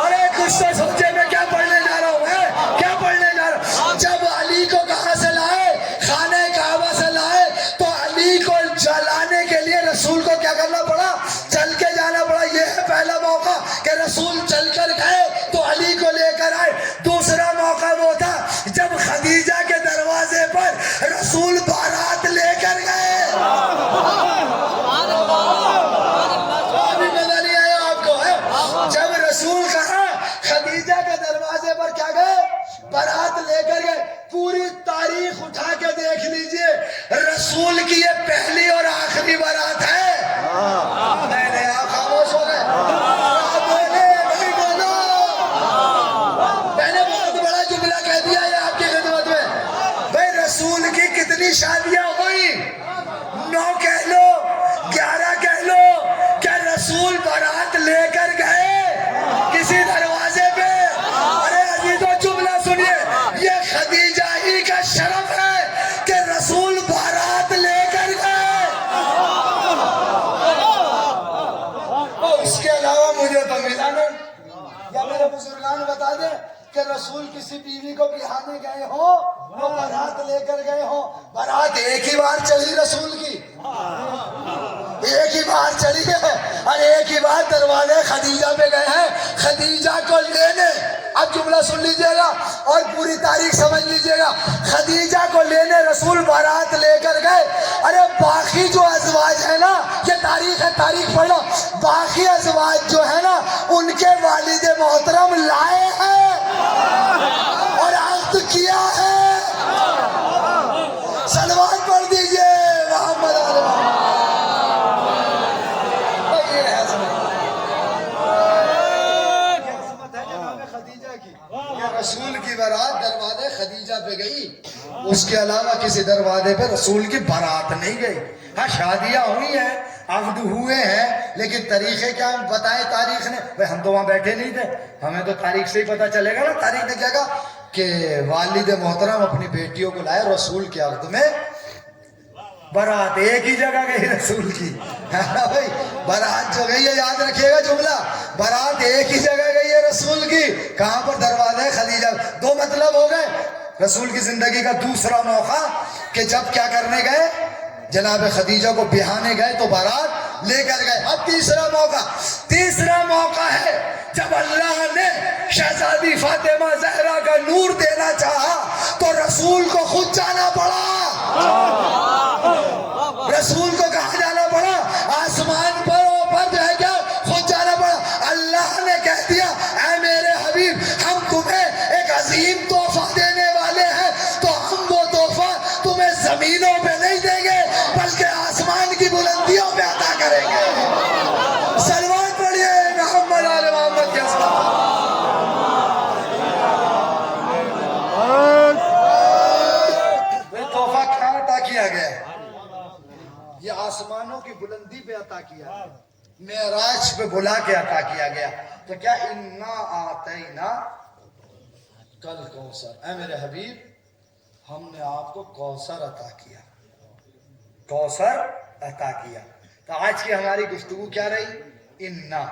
ارے کچھ تو سوچے میں کیا پڑھنے جا رہا ہوں, کیا پڑھنے جا رہا ہوں. جب علی کو کہاں سے لائے؟ خانہ کعبہ سے لائے. تو علی کو جلانے کے لیے رسول کو کیا کرنا پڑا؟ چل کے جانا پڑا. یہ ہے پہلا موقع کہ رسول چل کر گئے تو علی کو لے کر آئے. دوسرا موقع وہ تھا جب خدیجہ کے دروازے پر رسول بارات لے کر گئے. ابھی مزہ نہیں آیا آپ کو, ہے؟ جب رسول کہاں خدیجہ کے دروازے پر کیا گئے؟ بارات لے کر گئے. پوری تاریخ اٹھا کے دیکھ لیجئے, رسول کی یہ پہلی اور آخری بارات ہے. نہیں نہیں, آپ خاموش ہو گئے. نہیں بولو, میں نے بہت بڑا جملہ کہہ دیا ہے آپ کی خدمت میں. بھائی رسول کی کتنی شادیاں ہوئی؟ 9 کہہ لو, 11 کہہ لو. کیا رسول بارات لے کر گئے کسی دروازے پہ؟ ارے عزیزو جملہ سنیے, یہ خدیجہ ہی کا شرف ہے کہ رسول بارات لے کر گئے. اس کے علاوہ مجھے تو ملا نہیں. یا میرے بزرگان بتا دیں کہ رسول کسی بیوی کو بہانے گئے ہو, وہ بارات لے کر گئے ہو. بارات ایک ہی بار چلی رسول کی, ایک ہی بار چلی ہے, اور ایک ہی بار دروازے خدیجہ پہ گئے ہیں خدیجہ کو لینے. اب جملہ سن لیجئے گا اور پوری تاریخ سمجھ لیجئے گا. خدیجہ کو لینے رسول بارات لے کر گئے. ارے باقی جو ازواج ہے نا, یہ تاریخ ہے, تاریخ پڑھ لو. باقی ازواج جو ہے نا, ان کے والد محترم لائے ہیں اور عقد کیا ہے. صلوات پڑھ دیجئے محمد علیہ محمد. رسول کی بارات دروازے خدیجہ پہ گئی, اس کے علاوہ کسی دروازے پہ رسول کی بارات نہیں گئی. ہاں شادیاں ہوئی ہیں, عقد ہوئے ہیں, لیکن طریقے کیا بتائے تاریخ نے؟ بھائی ہم تو وہاں بیٹھے نہیں تھے, ہمیں تو تاریخ سے ہی پتہ چلے گا نا. تاریخ نے کیا کہا کہ والد محترم اپنی بیٹیوں کو لائے رسول کے عقد میں. بارات ایک ہی جگہ گئی رسول کی. بھائی بارات جو گئی ہے, یاد رکھیے گا جملہ, بارات ایک ہی جگہ گئی ہے رسول کی. کہاں پر؟ دروازے خدیجہ. 2 مطلب ہو گئے. رسول کی زندگی کا دوسرا موقع کہ جب کیا کرنے گئے, جناب خدیجہ کو بہانے گئے تو بارات لے کر گئے. اب تیسرا موقع ہے جب اللہ نے شہزادی فاطمہ زہرا کا نور دینا چاہا تو رسول کو خود جانا پڑا. رسول کو کہاں جانا پڑا؟ آسمان پر اوپر جو ہے کیا خود جانا پڑا. اللہ نے کہہ دیا اے میرے حبیب, ہم تمہیں ایک عظیم تحفہ دینے والے ہیں, تو ہم وہ تحفہ تمہیں زمینوں پہ نہیں دیں گے بلکہ آسمان کی بلندیوں پہ عطا کریں گے. صلوات پڑھیے محمد آل محمد کے ساتھ. تحفہ کہاں عطا کیا گیا؟ یہ آسمانوں کی بلندی پہ عطا کیا گیا, معراج پہ بلا کے عطا کیا گیا. تو کیا انا آتینا کل کوثر, اے میرے حبیب ہم نے آپ کو کوثر عطا کیا, کوثر عطا کیا. تو آج کی ہماری گفتگو کیا رہی؟ انا.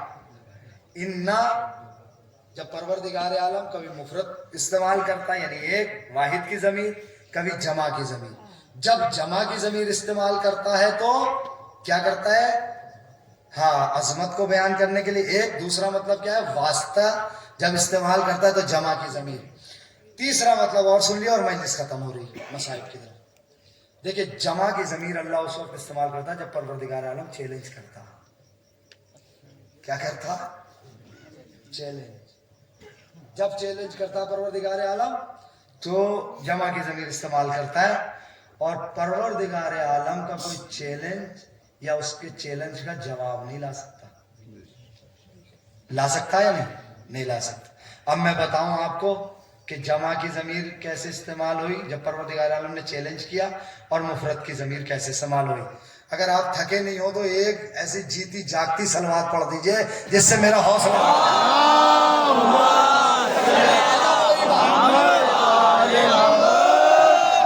جب پروردگار عالم کبھی مفرد استعمال کرتا ہے, یعنی ایک واحد کی ضمیر, کبھی جمع کی ضمیر. جب جمع کی ضمیر استعمال کرتا ہے تو کیا کرتا ہے؟ ہاں, عظمت کو بیان کرنے کے لیے ایک. دوسرا مطلب کیا ہے؟ واسطہ جب استعمال کرتا ہے تو جمع کی ضمیر. تیسرا مطلب اور سن لیا اور مجلس ختم ہو رہی مصائب کی طرف. دیکھیں جمع کی ضمیر اللہ اس وقت استعمال کرتا ہے جب پروردگار عالم چیلنج کرتا. کیا کرتا؟ چیلنج. جب چیلنج کرتا پروردگار عالم تو جمع کی ضمیر استعمال کرتا ہے. اور پروردگار عالم کا کوئی چیلنج یا اس کے چیلنج کا جواب نہیں لا سکتا. لا سکتا یا نہیں لا سکتا. اب میں بتاؤں آپ کو کہ جمع کی ضمیر کیسے استعمال ہوئی جب پروردگار عالم نے چیلنج کیا, اور مفرد کی ضمیر کیسے استعمال ہوئی. اگر آپ تھکے نہیں ہو تو ایک ایسی جیتی جاگتی صلوات پڑھ دیجئے جس سے میرا حوصلہ.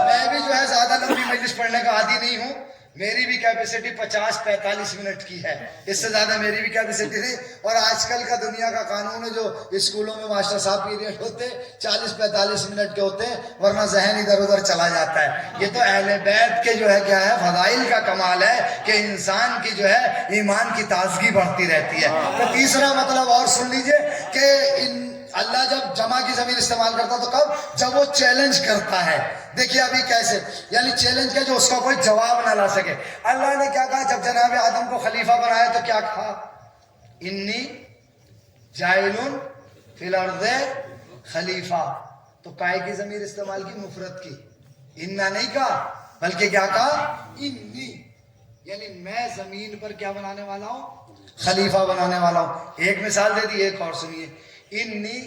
میں بھی جو ہے زیادہ لمبی مجلس پڑھنے کا عادی نہیں ہوں, میری بھی کیپیسٹی 50-45 منٹ کی ہے, اس سے زیادہ میری بھی کیپیسٹی نہیں. اور آج کل کا دنیا کا قانون ہے جو اسکولوں میں ماسٹر صاحب پیریڈ ہوتے 40-45 منٹ کے ہوتے ہیں, ورنہ ذہن ادھر ادھر چلا جاتا ہے. یہ تو اہل بیت کے جو ہے کیا ہے فضائل کا کمال ہے کہ انسان کی جو ہے ایمان کی تازگی بڑھتی رہتی ہے. تو تیسرا مطلب اور سن لیجئے کہ اللہ جب جمع کی ضمیر استعمال کرتا تو کب؟ جب وہ چیلنج کرتا ہے. دیکھیے ابھی کیسے, یعنی چیلنج کیا جو اس کا کوئی جواب نہ لا سکے. اللہ نے کیا کہا جب جناب آدم کو خلیفہ بنایا تو کیا کہا؟ انی جاعل فی الارض خلیفہ. تو کائے کی ضمیر استعمال کی, مفرد کی. انا نہیں کہا بلکہ کیا کہا؟ انی, یعنی میں زمین پر کیا بنانے والا ہوں؟ خلیفہ بنانے والا ہوں. ایک مثال دے دی, ایک اور سنیے. انی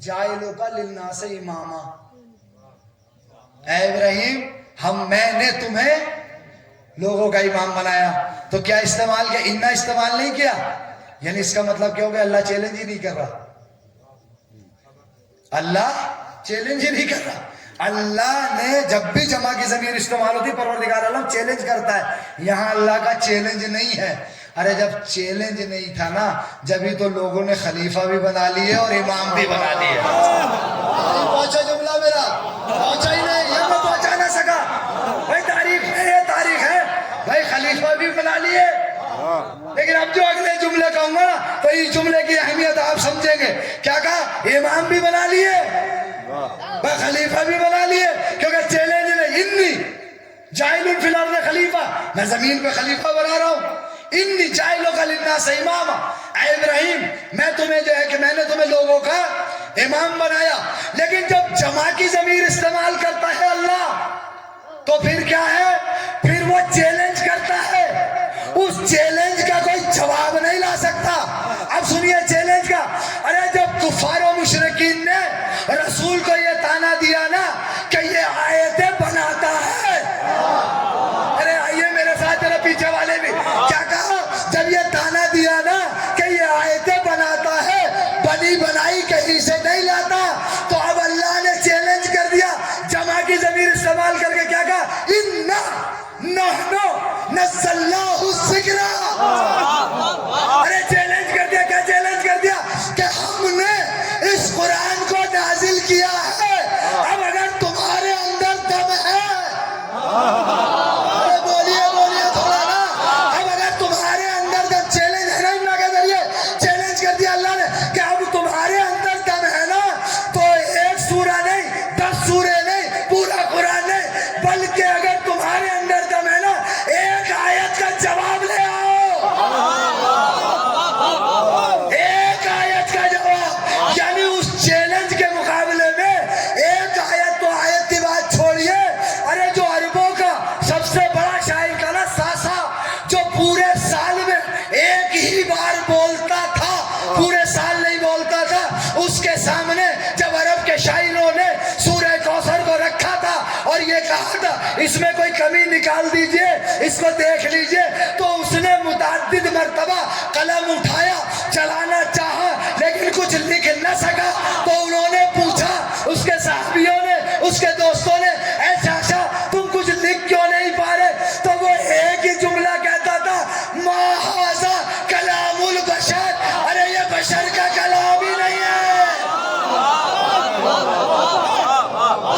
جاعلک للناس اماما. اے ابراہیم میں نے تمہیں لوگوں کا امام بنایا. تو کیا استعمال کیا؟ انا استعمال نہیں کیا. یعنی اس کا مطلب کیا ہو گیا؟ اللہ چیلنج ہی نہیں کر رہا. اللہ چیلنج ہی نہیں کر رہا. اللہ نے جب بھی جمع کی ضمیر استعمال ہوتی پروردگار عالم چیلنج کرتا ہے. یہاں اللہ کا چیلنج نہیں ہے. ارے جب چیلنج نہیں تھا نا, جبھی تو لوگوں نے خلیفہ بھی بنا لیے اور امام بھی بنا لیے. پہنچا جملہ میرا, پہنچا ہی نہیں, یہ میں پہنچا نہ سکا. بھائی تاریخ ہے, یہ تاریخ ہے بھائی, خلیفہ بھی بنا لیے. لیکن اب جو اگلے جملے کہوں گا نا تو اس جملے کی اہمیت آپ سمجھیں گے. کیا کہا؟ امام بھی بنا لیے, خلیفہ بھی بنا لیے, کیونکہ چیلنج نہیں. انی جاعل فی الارض خلیفہ, میں زمین پہ خلیفہ بنا رہا ہوں. انی جاعلک للناس اماما. اے ابراہیم میں تمہیں جو ہے کہ میں نے تمہیں لوگوں کا امام بنایا. لیکن جب جمع کی ضمیر استعمال کرتا ہے اللہ تو پھر کیا ہے؟ پھر وہ چیلنج کرتا ہے. اس چیلنج کا کوئی جواب نہیں لا سکتا. اب سنیے چیلنج کا. ارے جب کفار و مشرکین نے رسول کو یہ تانا دیا نا کہ یہ آیتیں بناتا ہے, ارے آئیے میرے ساتھ ذرا پیچھے والے بھی, کیا کہا جب یہ تانا دیا نا کہ یہ آیتیں بناتا ہے, بنی بنائی کہیں سے نہیں لاتا, تو اب اللہ نے چیلنج کر دیا جمع کی ضمیر استعمال کر کے. کیا کہا؟ انا نحن نزلنا الذکر. ارے چیلنج کر دیا. کیا چیلنج کر دیا؟ کہ ہم نے اس قرآن کو نازل کیا ہے. اب اگر تمہارے اندر دم ہے, ارے بولیے بولیے تھوڑا نا, اب اگر تمہارے اندر دم, چیلنج ہے نا اللہ کے ذریعے, چیلنج کر دیا اللہ نے کہ اب تمہارے اندر دم ہے نا تو ایک سورہ نہیں, 10 سورے نہیں, پورا قرآن نہیں, بلکہ اگر تمہارے اندر دم ہے نا ایک آیت کا جواب لے آؤ. ایک آیت کا جواب, یعنی اس چیلنج کے مقابلے میں ایک آیت. تو آیت کی بات چھوڑیے, ارے جو عربوں کا سب سے بڑا شاعر کا نا ساسا, جو پورے سال میں ایک ہی بار بولتا تھا, پورے سال نہیں بولتا تھا, اس کے سامنے جب عرب کے شاعروں نے سورہ کوثر کو رکھا تھا اور یہ کہا تھا اس میں کوئی کمی نکال دیجئے, اس کو دیکھ لیجئے, تو اس نے متعدد مرتبہ قلم اٹھایا, چلانا چاہا, لیکن کچھ لکھ نہ سکا. تو انہوں نے پوچھا, اس کے صحابیوں نے, اس کے دوستوں نے, اے چاچا تم کچھ لکھ کیوں نہیں پا رہے؟ تو وہ ایک ہی جملہ کہتا تھا, ما ھذا کلام البشر. ارے یہ بشر کا کلام ہی نہیں ہے.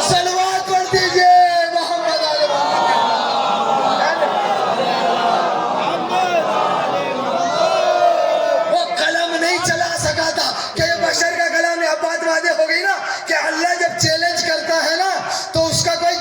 صلوات پڑھ دیجئے محمد علیہ وہ قلم نہیں چلا سکا تھا کہ یہ بشر کا کلام ہے. اب بات واضح ہو گئی نا کہ اللہ جب چیلنج کرتا ہے نا تو اس کا کوئی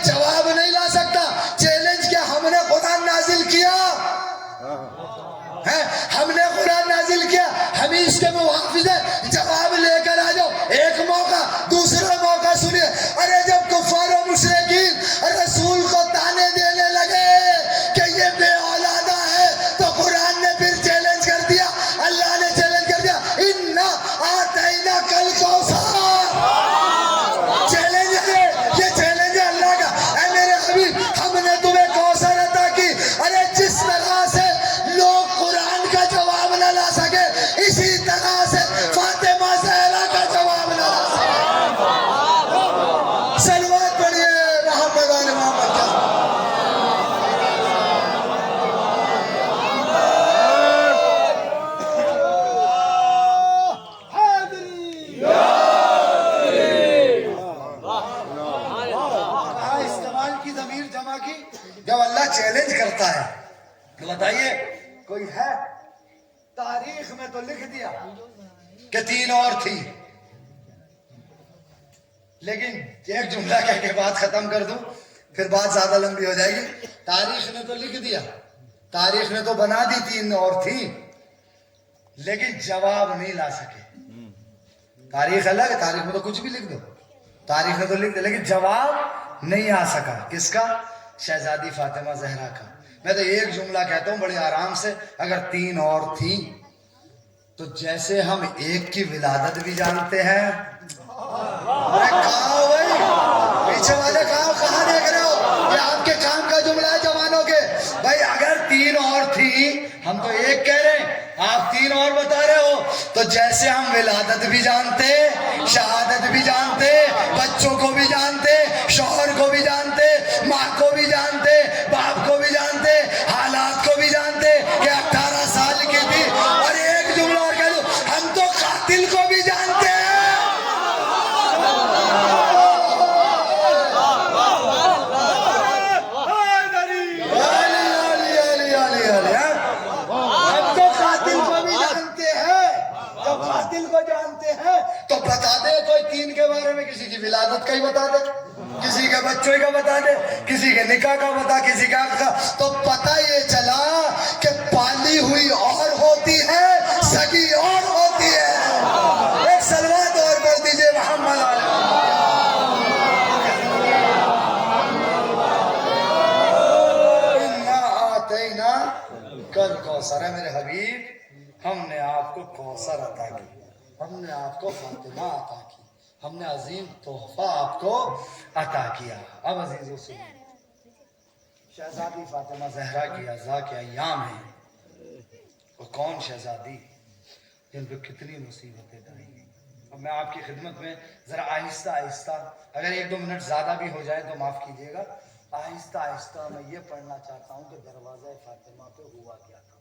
فاطمہ کی جب اللہ چیلنج کرتا ہے تو بتائیے کوئی ہے؟ تاریخ میں تو لکھ دیا کہ 3 اور تھی، لیکن ایک جملہ کہہ کے بات ختم کر دوں پھر بات زیادہ لمبی ہو جائے گی. تاریخ نے تو لکھ دیا، تاریخ نے تو بنا دی 3 اور تھی، لیکن جواب نہیں لا سکے. تاریخ الگ ہے، تاریخ میں تو کچھ بھی لکھ دو، تاریخ نے تو لکھ دیا لیکن جواب نہیں آ سکا. کس کا؟ شہزادی فاطمہ زہرا کا. میں تو ایک جملہ کہتا ہوں بڑے آرام سے، اگر 3 اور تھیں تو جیسے ہم ایک کی ولادت بھی جانتے ہیں. کہاں بھائی پیچھے والے کہاں دیکھ رہے ہو؟ یہ آپ کے کام کا جملہ ہے جوانوں کے. بھائی اگر 3 اور تھی، ہم تو ایک کہہ رہے ہیں، آپ 3 اور بتا رہے ہو، تو جیسے ہم ولادت بھی جانتے، شہادت بھی جانتے، بچوں کو بھی جانتے، شوہر کو بھی جانتے، ماں کو بھی جانتے، باپ کو بھی جانتے، حالات کو بھی جانتے کہ 18 سال کی تھی. اور ایک جملہ اور کہہ دو، ہم تو قاتل کو بھی جانتے ہیں. تو بتا دے کوئی 3 کے بارے میں، کسی کی ولادت کا ہی بتا دے، کسی کے بچوں کا بتا دے، کسی کے نکاح کا بتا، کسی کا تو پتہ یہ چلا کہ پالی ہوئی اور ہوتی ہے، سگی اور ہوتی ہے. ایک سلوات اور پڑھ دیجئے محمد علیہ. اِنَّا آتَيْنَا کل کوثر ہے میرے حبیب، ہم نے آپ کو کوثر عطا کی، ہم نے آپ کو فاطمہ عطا کی، ہم نے عظیم تحفہ آپ کو عطا کیا. اب عزیزو سنیں، شہزادی فاطمہ زہرا کی عزا کے ایام ہیں. وہ کون شہزادی جن پہ کتنی مصیبتیں ڈالی گئی. اب میں آپ کی خدمت میں ذرا آہستہ آہستہ، اگر 1-2 منٹ زیادہ بھی ہو جائے تو معاف کیجیے گا، آہستہ آہستہ میں یہ پڑھنا چاہتا ہوں کہ دروازہ فاطمہ پہ ہوا کیا تھا.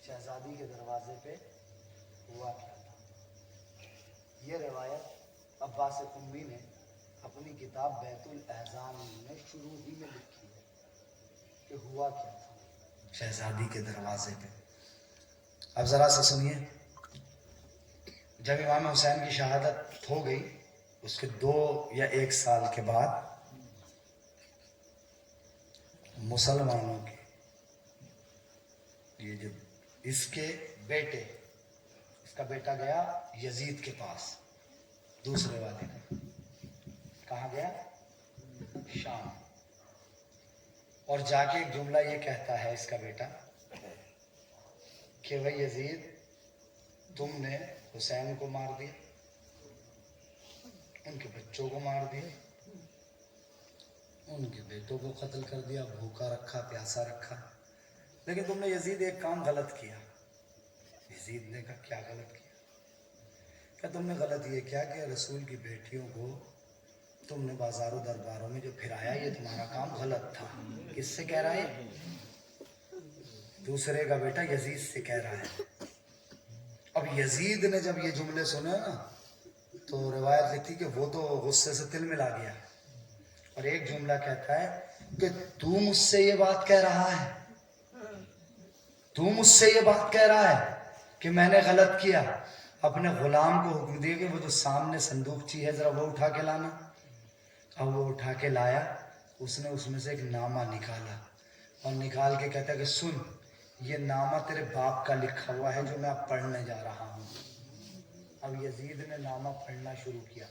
شہزادی کے دروازے پہ ہوا کیا تھا. یہ روایت عباس امی نے اپنی کتاب بیت الاحزان میں شروع ہی میں لکھی ہے کہ ہوا کیا تھا شہزادی کے دروازے پہ. اب ذرا سے سنیے، جب امام حسین کی شہادت ہو گئی اس کے 2 یا 1 سال کے بعد مسلمانوں کے یہ جو اس کے بیٹے، اس کا بیٹا گیا یزید کے پاس، دوسرے والے کا. کہاں گیا؟ شام. اور جا کے ایک جملہ یہ کہتا ہے اس کا بیٹا کہ بھائی یزید، تم نے حسین کو مار دیا، ان کے بچوں کو مار دیا، ان کے بیٹوں کو قتل کر دیا، بھوکا رکھا، پیاسا رکھا، لیکن تم نے یزید ایک کام غلط کیا. یزید نے کہا کیا غلط کیا؟ کہ تم نے غلط یہ کیا کہ رسول کی بیٹیوں کو تم نے بازاروں درباروں میں جو پھرایا، یہ تمہارا کام غلط تھا. کس سے کہہ رہا ہے؟ دوسرے کا بیٹا یزید سے کہہ رہا ہے. اب یزید نے جب یہ جملے سنے نا تو روایت لکھتی کہ وہ تو غصے سے تل ملا گیا، اور ایک جملہ کہتا ہے کہ تو مجھ سے یہ بات کہہ رہا ہے، تو مجھ سے یہ بات کہہ رہا ہے کہ میں نے غلط کیا. اپنے غلام کو حکم دیا کہ وہ جو سامنے صندوقچی ہے ذرا وہ اٹھا کے لانا. اب وہ اٹھا کے لایا، اس نے اس میں سے ایک نامہ نکالا اور نکال کے کہتا کہ سن، یہ نامہ تیرے باپ کا لکھا ہوا ہے جو میں اب پڑھنے جا رہا ہوں. اب یزید نے نامہ پڑھنا شروع کیا.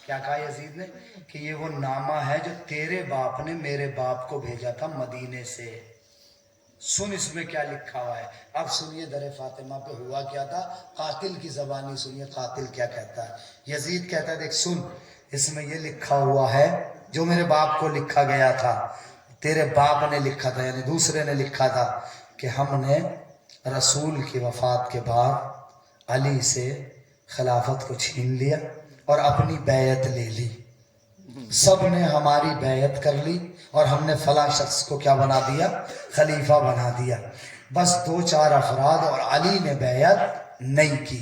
کیا کہا یزید نے؟ کہ یہ وہ نامہ ہے جو تیرے باپ نے میرے باپ کو بھیجا تھا مدینے سے. سن اس میں کیا لکھا ہوا ہے. اب سنیے در فاطمہ پہ ہوا کیا تھا، قاتل کی زبانی سنیے قاتل کیا کہتا ہے. یزید کہتا ہے دیکھ سن، اس میں یہ لکھا ہوا ہے جو میرے باپ کو لکھا گیا تھا، تیرے باپ نے لکھا تھا، یعنی دوسرے نے لکھا تھا کہ ہم نے رسول کی وفات کے بعد علی سے خلافت کو چھین لیا اور اپنی بیعت لے لی. سب نے ہماری بیعت کر لی اور ہم نے فلاں شخص کو کیا بنا دیا؟ خلیفہ بنا دیا. بس 2-4 افراد اور علی نے بیعت نہیں کی.